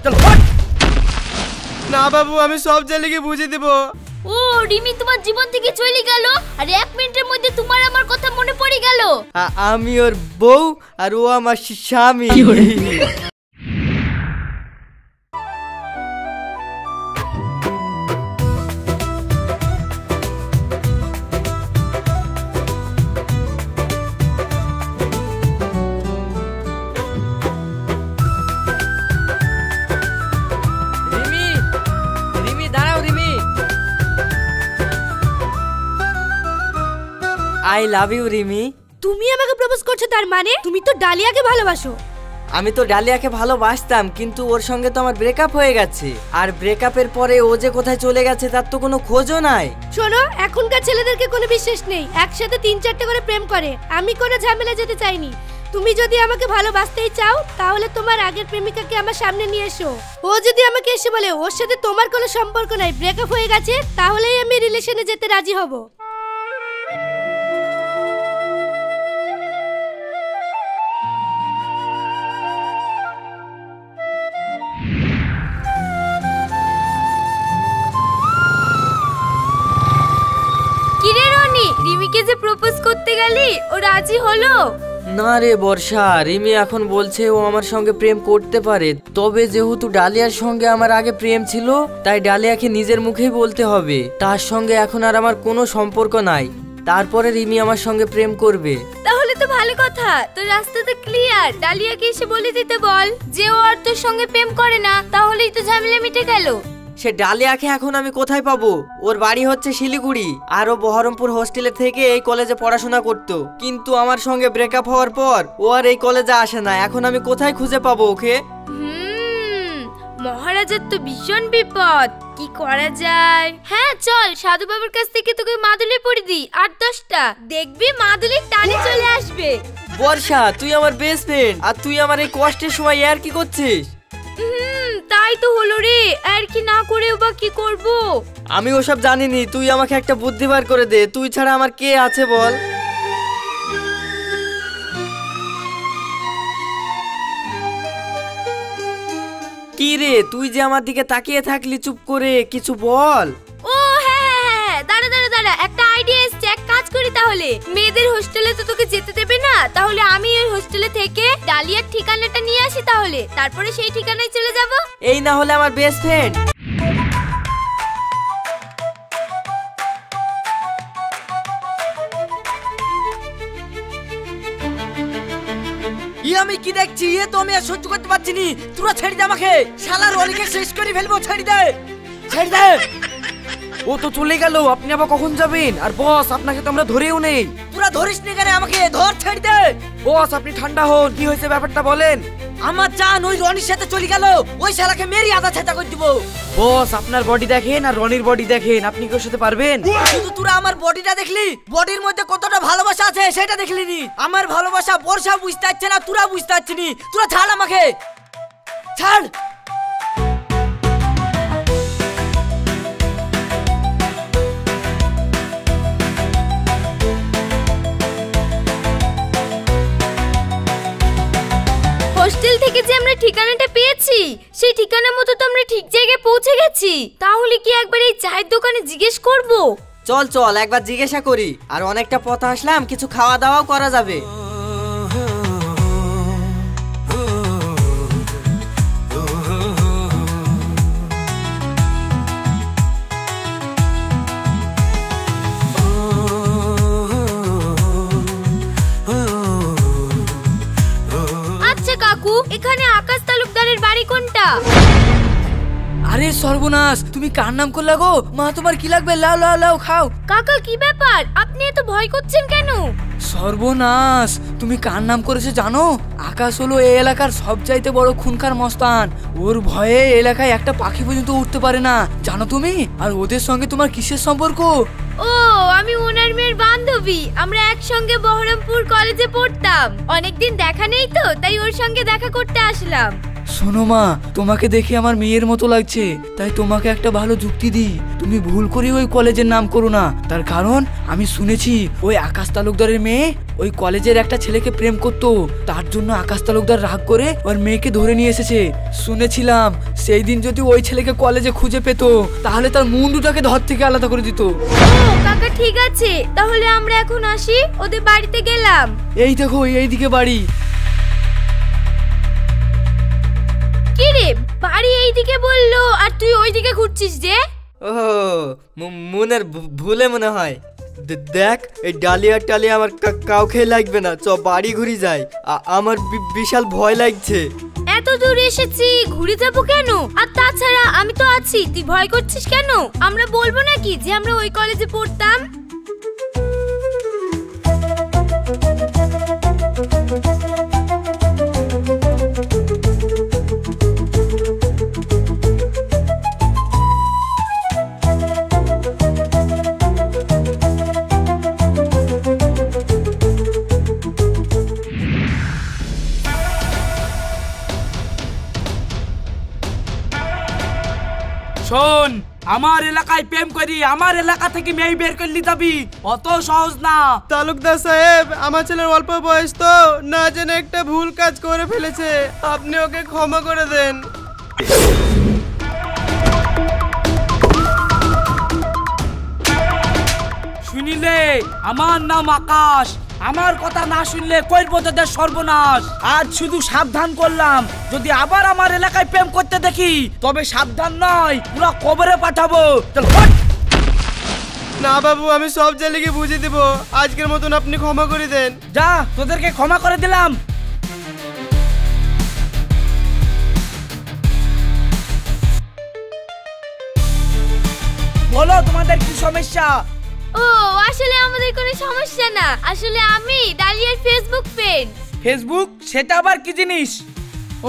চল। না বাবু, আমি সব ছেলেকে বুঝিয়ে দেব। ও রিমি তোমার জীবন থেকে চলে গেল, আর 1 মিনিটের মধ্যে তোমার আমার কথা মনে পড়ে গেল। আমি ওর বউ আর ও আমার স্বামী। I love you Rimi. তুমি আমাকে প্রপোজ করছো, তার মানে তুমি তো ডালিয়াকে ভালোবাসো। আমি তো ডালিয়াকে ভালোবাসতাম, কিন্তু ওর সঙ্গে তো আমার ব্রেকআপ হয়ে গেছে, আর ব্রেকআপের পরে ও যে কোথায় চলে গেছে তার তো কোনো খোঁজও নাই। শোনো, এখনকার ছেলেদেরকে কোনো বিশ্বাস নেই, একসাথে 3-4টে করে প্রেম করে। আমি কোনো ঝামেলা যেতে চাইনি। তুমি যদি আমাকে ভালোবাসতেই চাও তাহলে তোমার আগের প্রেমিকাকে আমার সামনে নিয়ে এসো। ও যদি আমাকে এসে বলে ওর সাথে তোমার কোনো সম্পর্ক নাই, ব্রেকআপ হয়ে গেছে, তাহলেই আমি রিলেশনে যেতে রাজি হব। কিরে রনি, রিমিকে যে প্রপোজ করতে গেলি ও রাজি হলো? না রে বর্ষা, রিমি এখন বলছে ও আমার সঙ্গে প্রেম করতে পারে, তবে যেহেতু ডালিয়ার সঙ্গে আমার আগে প্রেম ছিল তাই ডালিয়াকে নিজের মুখেই বলতে হবে তার সঙ্গে এখন আর আমার কোনো সম্পর্ক নাই, তারপরে রিমি আমার সঙ্গে প্রেম করবে। তাহলে তো ভালো কথা, তোর রাস্তা তো ক্লিয়ার। ডালিয়াকে এসে বলে দিতে বল যে ও আর তোর সঙ্গে প্রেম করে না, তাহলেই তো ঝামেলা মিটে গেল। সে ডালিয়াকে এখন আমি কোথায় পাবো? ওর বাড়ি হচ্ছে শিলিগুড়ি, আর ও বহরমপুর হোস্টেলে থেকে এই কলেজে পড়াশোনা করতো, কিন্তু আমার সঙ্গে ব্রেকআপ হওয়ার পর ও আর এই কলেজে আসে না। এখন আমি কোথায় খুঁজে পাবো ওকে? মহারাজের তো ভীষণ বিপদ, কি করা যায়? হ্যাঁ চল, সাধু বাবার কাছ থেকে তোকে মাদুলি পড়ে দিই 8-10টা, দেখবি মাদুলির টানে চলে আসবে। বর্ষা, তুই আমার বেস্ট ফ্রেন্ড, আর তুই আমার এই কষ্টের সময় আর কি করছিস? তাই তো হলো রে, আর কি না করেও বা কি করব? আমি ওসব জানিনি, তুই আমাকে একটা বুদ্ধি বার করে দে, তুই ছাড়া আমার কে আছে বল? কি রে, তুই যে আমার দিকে তাকিয়ে থাকলি চুপ করে, কিছু বল। ও হ্যাঁ, দাঁড়া দাঁড়া দাঁড়া, একটা আইডিয়া এসছে। এক কাজ করি তাহলে, মেয়েদের হোস্টেলে তো তোকে যেতে দেবে না, তাহলে আমি ওই হোস্টেলে থেকে ডালিয়ার ঠিকানাটা নিয়ে আসি, তাহলে তারপরে সেই ঠিকানায় চলে যাব। এই না হলে আমার বেস্ট ফ্রেন্ড। আমি কি দেখছি, এ তো আমি আর সহ্য করতে পারছি নি। তোরা ছেড়ে দে আমাকে, শালার অলিকে শেষ করে ফেলবো। ছেড়ে দে, ছেড়ে দে। ও তো চলে গেল, আপনি আবার কখন যাবেন? আর বস, আপনাকে তো আমরা ধরেও নেই। তোরা ধরিস নি কেন আমাকে? ধর, ছেড়ে দে। বস আপনি ঠান্ডা হন, কি হয়েছে ব্যাপারটা বলেন। আমার জান ওই রনির সাথে চলে গেল, ওই শালাকে মেরি আদা ছেঁচা করে দিব। বস আপনার বডি দেখেন আর রনির বডি দেখেন, আপনি কি ওর সাথে পারবেন? শুধু তোরা আমার বডিটা দেখলি, বডির মধ্যে কতটা ভালোবাসা আছে সেটা দেখলি নি। আমার ভালোবাসা বর্ষা বুঝতে পারছে না, তোরা বুঝতে পারছিস নি। তোরা ছাড় আমাকে, ছাড়। হোস্টেল থেকে যে আমরা ঠিকানাটা পেয়েছি, সেই ঠিকানা মতো তো আমরা ঠিক জায়গায় পৌঁছে গেছি। তাহলে কি একবার এই চায়ের দোকানে জিজ্ঞেস করব? চল চল একবার জিজ্ঞাসা করি, আর অনেকটা পথ আসলাম, কিছু খাওয়া দাওয়াও করা যাবে। আচ্ছা কাকু, এখানে আকাশ তালুকদারের বাড়ি কোনটা? আরে সর্বনাশ, তুমি কার নাম করলা গো? মা তোমার কি লাগবে? লাও লাও লাও খাও। কাকা কি ব্যাপার, আপনি এত ভয় করছেন কেন? সর্বনাশ, তুমি কার নাম করেছো জানো? আকাশ হলো এই এলাকার সবচাইতে বড় খুনখার মস্তান। ওর ভয়ে এলাকায় একটা পাখি পর্যন্ত উঠতে পারে না, জানো তুমি? আর ওদের সঙ্গে তোমার কিসের সম্পর্ক? ও, আমি ওনার মেয়ের বান্ধবী। আমরা একসঙ্গে বহরমপুর কলেজে পড়তাম। অনেকদিন দেখা নেই তো, তাই ওর সঙ্গে দেখা করতে আসলাম। শোনো মা, তোমাকে দেখে আমার মেয়ের মতো লাগছে, তাই তোমাকে একটা ভালো যুক্তি দিই। তুমি ভুল করে ওই কলেজের নাম করো না। তার কারণ আমি শুনেছি ওই আকাশ তালুকদারের মেয়ে ওই কলেজের একটা ছেলেকে প্রেম করতো, তার জন্য আকাশ তালুকদার রাগ করে ওর মেয়েকে ধরে নিয়ে এসেছে। শুনেছিলাম সেই দিন যদি ওই ছেলেকে কলেজে খুঁজে পেতো তাহলে তার মুন্ডুটাকে ধর থেকে আলাদা করে দিত। ও কাকা ঠিক আছে, তাহলে আমরা এখন আসি, ওদের বাড়িতে গেলাম। এই দেখো এইদিকে বাড়ি। কি রে, বাড়ি এইদিকে বললো আর তুই ওইদিকে ঘুরছিস যে? ও মনের ভুলে মনে হয়। দেখ এই ডালিয়া টালিয়া আমার কাউকে লাগবে না, চ বাড়ি ঘুরি যাই। আমার বিশাল ভয় লাগছে। এত দূর এসেছি, ঘুরে যাবো কেন? আর তাছাড়া আমি তো আছি, তুই ভয় করছিস কেন? আমরা বলবো নাকি যে আমরা ওই কলেজে পড়তাম? শোন, আমার এলাকায় প্রেম করি, আমার এলাকা থেকে মেয়ে বের করলি যাবি, অত সহজ না। তালুকদার সাহেব, আমার ছেলের অল্প বয়স তো, না জেনে একটা ভুল কাজ করে ফেলেছে, আপনি ওকে ক্ষমা করে দেন। শুনিলে, আমার নাম আকাশ, আমার কথা না শুনলে করবো তোদের সর্বনাশ। আজ শুধু সাবধান করলাম, যদি আবার আমার এলাকায় প্রেম করতে দেখি তবে সাবধান নয়, পুরো কবরে পাঠাবো। চল হট। না বাবু, আমি সব ছেলেকে বুঝিয়ে দেব, আজকের মতন আপনি ক্ষমা করে দেন। যা, তোদেরকে ক্ষমা করে দিলাম। বলো তোমাদের কি সমস্যা? ও আসলে আমাদের কোনো সমস্যা না, আসলে আমি ডালিয়ার ফেসবুক ফ্রেন্ড। ফেসবুক? সেটা আবার কি জিনিস?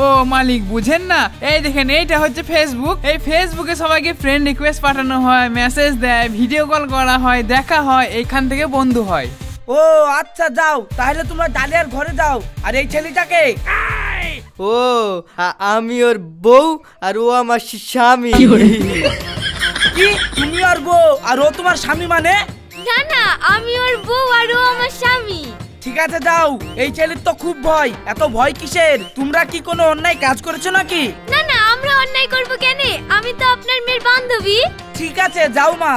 ও মালিক, বুঝেন না? এই দেখেন, এইটা হচ্ছে ফেসবুক। এই ফেসবুকে সবাইকে ফ্রেন্ড রিকোয়েস্ট পাঠানো হয়, মেসেজ দেয়, ভিডিও কল করা হয়, দেখা হয়, এইখান থেকে বন্ধু হয়। ও আচ্ছা, যাও তাহলে তোমরা ডালিয়ার ঘরে যাও। আর এই ছেলেটাকে? ও আমি ওর বউ আর ও আমার স্বামী। কি তুমি আর বউ আর ও তোমার স্বামী? মানে না না, আমি ওর বউ আর ও আমার স্বামী। ঠিক আছে যাও। এই ছেলের তো খুব ভয়, এত ভয় কিসের? তোমরা কি কোনো অন্যায় কাজ করেছো নাকি? না না, আমরা অন্যায় করব কেন? আমি তো আপনার মেয়ের বান্ধবী। ঠিক আছে যাও মা।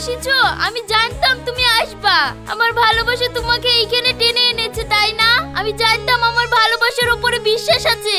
এসেছো, আমি জানতাম তুমি আসবা। আমার ভালোবাসা তোমাকে এইখানে টেনে এনেছে, তাই না? আমি জানতাম আমার ভালোবাসার উপরে বিশ্বাস আছে।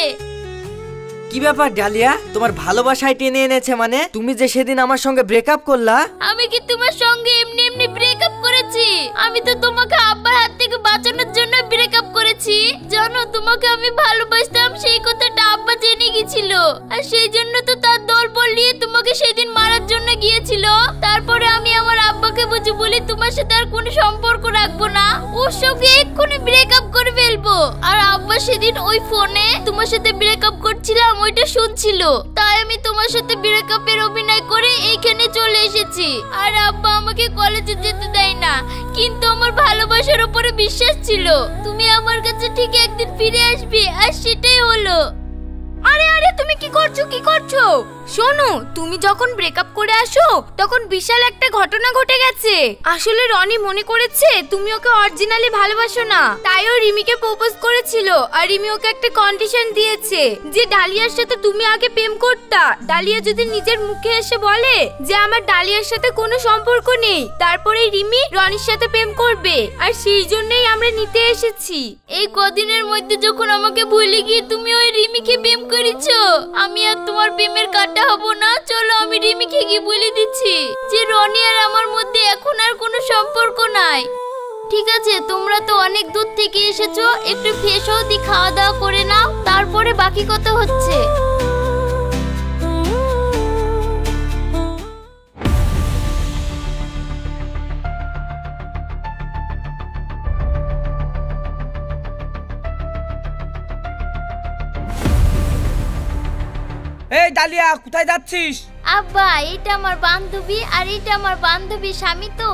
কি ব্যাপার ডালিয়া, তোমার ভালোবাসায় টেনে এনেছে মানে? তুমি যে সেদিন আমার সঙ্গে ব্রেকআপ করলা। আমি কি তোমার সঙ্গে এমনি এমনি ব্রেকআপ করেছি? আমি তো তোমাকে আব্বার হাত থেকে বাঁচানোর জন্য ব্রেকআপ করেছি। জানো, তোমাকে আমি ভালোবাসতাম সেই কথাটা আব্বা জেনে গিয়েছিল, আর সেই জন্য তো তার দলবল নিয়ে তোমাকে সেদিন মারার জন্য গিয়েছিল। তারপরে আমি আমার আব্বাকে বুঝে বলি তোমার সাথে আর কোনো সম্পর্ক রাখবো না, ওর সঙ্গে এক্ষুনি ব্রেকআপ করে ফেলবো। আর আব্বা সেদিন ওই ফোনে তোমার সাথে ব্রেকআপ করছিলাম ওইটা শুনছিল, তাই আমি তোমার সাথে ব্রেকআপের অভিনয় করে এইখানে চলে এসেছি। আর আব্বা আমাকে কলেজে যেতে দেয় না, কিন্তু আমার ভালোবাসার উপরে বিশ্বাস ছিল তুমি আমার কাছে ঠিক একদিন ফিরে আসবে, আর সেটাই হলো। আরে আরে, তুমি কি করছো? শোনো, তুমি যখন ব্রেকআপ করে আসো তখন বিশাল একটা ঘটনা ঘটে গেছে। আসলে রনি মনে করেছে তুমি ওকে অরিজিনালি ভালোবাসো না, তাই ও রিমিকে প্রপোজ করেছিল। আর রিমি ওকে একটা কন্ডিশন দিয়েছে যে ডালিয়ার সাথে তুমি আগে প্রেম করতা, ডালিয়া যদি নিজের মুখে এসে বলে যে আমার ডালিয়ার সাথে কোনো সম্পর্ক নেই, তারপরে রিমি রনির সাথে প্রেম করবে। আর সেই জন্যই আমরা নিতে এসেছি। এই কদিনের মধ্যে যখন আমাকে ভুলে গিয়ে তুমি ওই রিমিকে প্রেম করেছো, আমি আর তোমার প্রেমের কাটা হব না। চলো আমি রিমিকে গিয়ে বলে দিচ্ছি যে রনি আর আমার মধ্যে এখন আর কোনো সম্পর্ক নাই। ঠিক আছে, তোমরা তো অনেক দূর থেকে এসেছো, একটু ফ্রেশ হও, দি খাওয়া দাওয়া করে নাও, তারপরে বাকি কথা হচ্ছে। এই ডালিয়া, কোথায় যাচ্ছিস? আব্বা এটা আমার বান্ধবী আর এটা আমার বান্ধবীর স্বামী, তো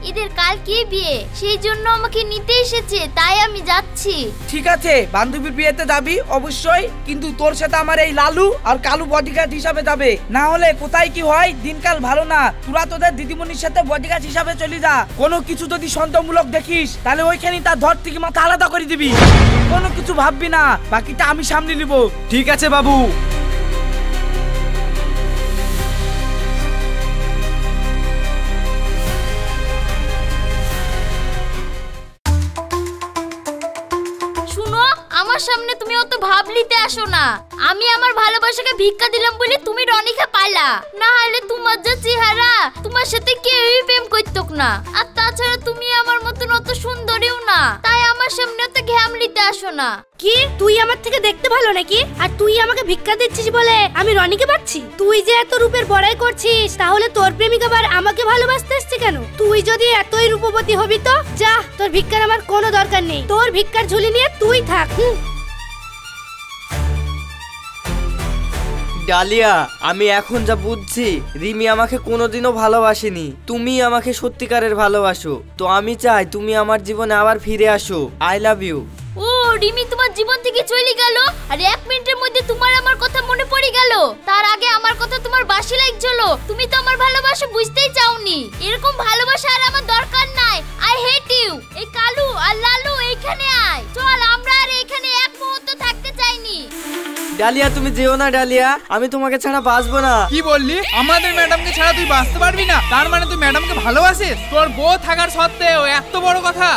এদের কালকে বিয়ে, সেই জন্য আমাকে নিতে এসেছে, তাই আমি যাচ্ছি। ঠিক আছে, বান্ধবীর বিয়েতে যাবি অবশ্যই, কিন্তু তোর সাথে আমার এই লালু আর কালু বডিগার্ড হিসাবে যাবে, না হলে কোথায় কি হয় দিনকাল ভালো না। তোরা তোদের দিদিমণির সাথে বডিগার্ড হিসাবে চলে যা। কোনো কিছু যদি সন্দেহমূলক দেখিস তাহলে ওইখানে তার ধর থেকে মাথা আলাদা করে দিবি। কোনো কিছু ভাববি না, বাকিটা আমি সামনে নিব। ঠিক আছে বাবু। শুনো, আমার সামনে তুমি অত ভাব নিতে আসো না। আমি আমার ভালোবাসাকে ভিক্ষা দিলাম বলে তুমি রনিকে পাইলা, না হলে তোমার যে চেহারা, তোমার সাথে কেউই প্রেম করতো না। আর তাছাড়া তুমি আমার মতন অত সুন্দরীও না, তাই আমার সামনে অত ঘ্যাম নিতে আসো না। কি তুই আমার থেকে দেখতে ভালো নাকি? আর তুই আমাকে ভিক্ষা দিচ্ছিস বলে আমি রনিকে পাচ্ছি? তুই যে এত রূপের বড়াই করছিস, তাহলে তোর প্রেমিকা আবার আমাকে ভালোবাসতে এসছে কেন? তুই যদি এতই রূপবতী হবি তো যা, তোর ভিক্ষার আমার কোনো দরকার নেই। তোর ভিক্ষার ঝুলি নিয়ে তুই থাক। ডালিয়া, আমি এখন যা বুঝছি, রিমি আমাকে কোনোদিনও ভালোবাসেনি, তুমি আমাকে সত্যিকারের ভালোবাসো। তো আমি চাই তুমি আমার জীবনে আবার ফিরে আসো। I love you. ও রিমি তোমার জীবন থেকে চলে গেল, আর 1 মিনিটের মধ্যে তোমার আমার কথা মনে পড়ে গেল। তার আগে আমার কথা তোমার বাসি লাগছিল। তুমি তো আমার ভালোবাসা বুঝতেই চাওনি। এরকম ভালোবাসা আর আমার দরকার নাই। I hate you. এই কালু আর লালু এইখানে আয়, চল আমরা আর এখানে এক মুহূর্ত থাকতে চাইনি। ডালিয়া তুমি যেও না ডালিয়া, আমি তোমাকে ছাড়া বাঁচবো না। কি বললি? আমাদের ম্যাডামকে ছাড়া তুই বাঁচতে পারবি না? তার মানে তুই ম্যাডামকে ভালোবাসিস? তোর বউ থাকার সত্ত্বেও এত বড় কথা?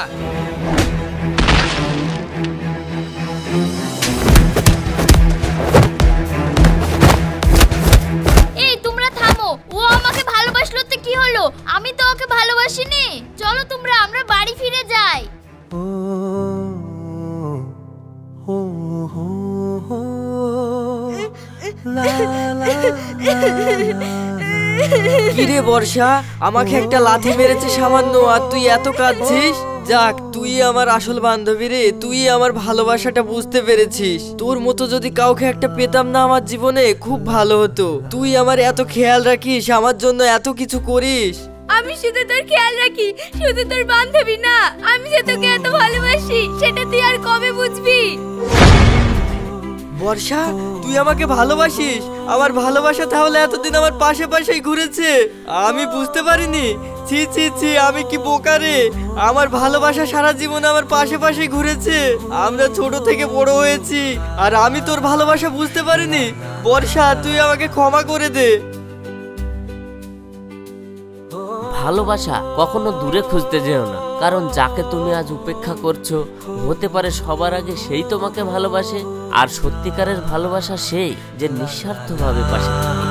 এই তোমরা থামো, ও আমাকে ভালোবাসলো তো কি হলো? আমি তো ওকে ভালোবাসিনি। চলো তোমরা, আমরা বাড়ি ফিরে যাই। কিরে বর্ষা, আমাকে একটা লাথি মেরেছে সামান্য, আর তুই এত কাঁদছিস? যাক, তুই আমার আসল বান্ধবী রে, তুই আমার ভালোবাসাটা বুঝতে পেরেছিস। তোর মতো যদি কাউকে একটা পেতাম না আমার জীবনে, খুব ভালো হতো। তুই আমার এত খেয়াল রাখিস, আমার জন্য এত কিছু করিস। আমি শুধু তোর খেয়াল রাখি, শুধু তোর বান্ধবী না, আমি যে তোকে এত ভালোবাসি সেটা তুই আর কবে বুঝবি? বর্ষা, তুই আমাকে ভালোবাসিস? আমার ভালোবাসা তাহলে এতদিন আমার পাশে পাশেই ঘুরেছে, আমি বুঝতে পারিনি। ছি ছি ছি, আমি কি বোকা রে। আমার ভালোবাসা সারা জীবন আমার পাশে পাশেই ঘুরেছে। আমরা ছোট থেকে বড় হয়েছি, আর আমি তোর ভালোবাসা বুঝতে পারিনি। বর্ষা, তুই আমাকে ক্ষমা করে দে। ভালোবাসা কখনো দূরে খুঁজতে যেও না, কারণ যাকে তুমি আজ উপেক্ষা করছো, হতে পারে সবার আগে সেই তোমাকে ভালোবাসে। আর সত্যিকারের ভালোবাসা সেই যে নিঃস্বার্থভাবে পাশে থাকে।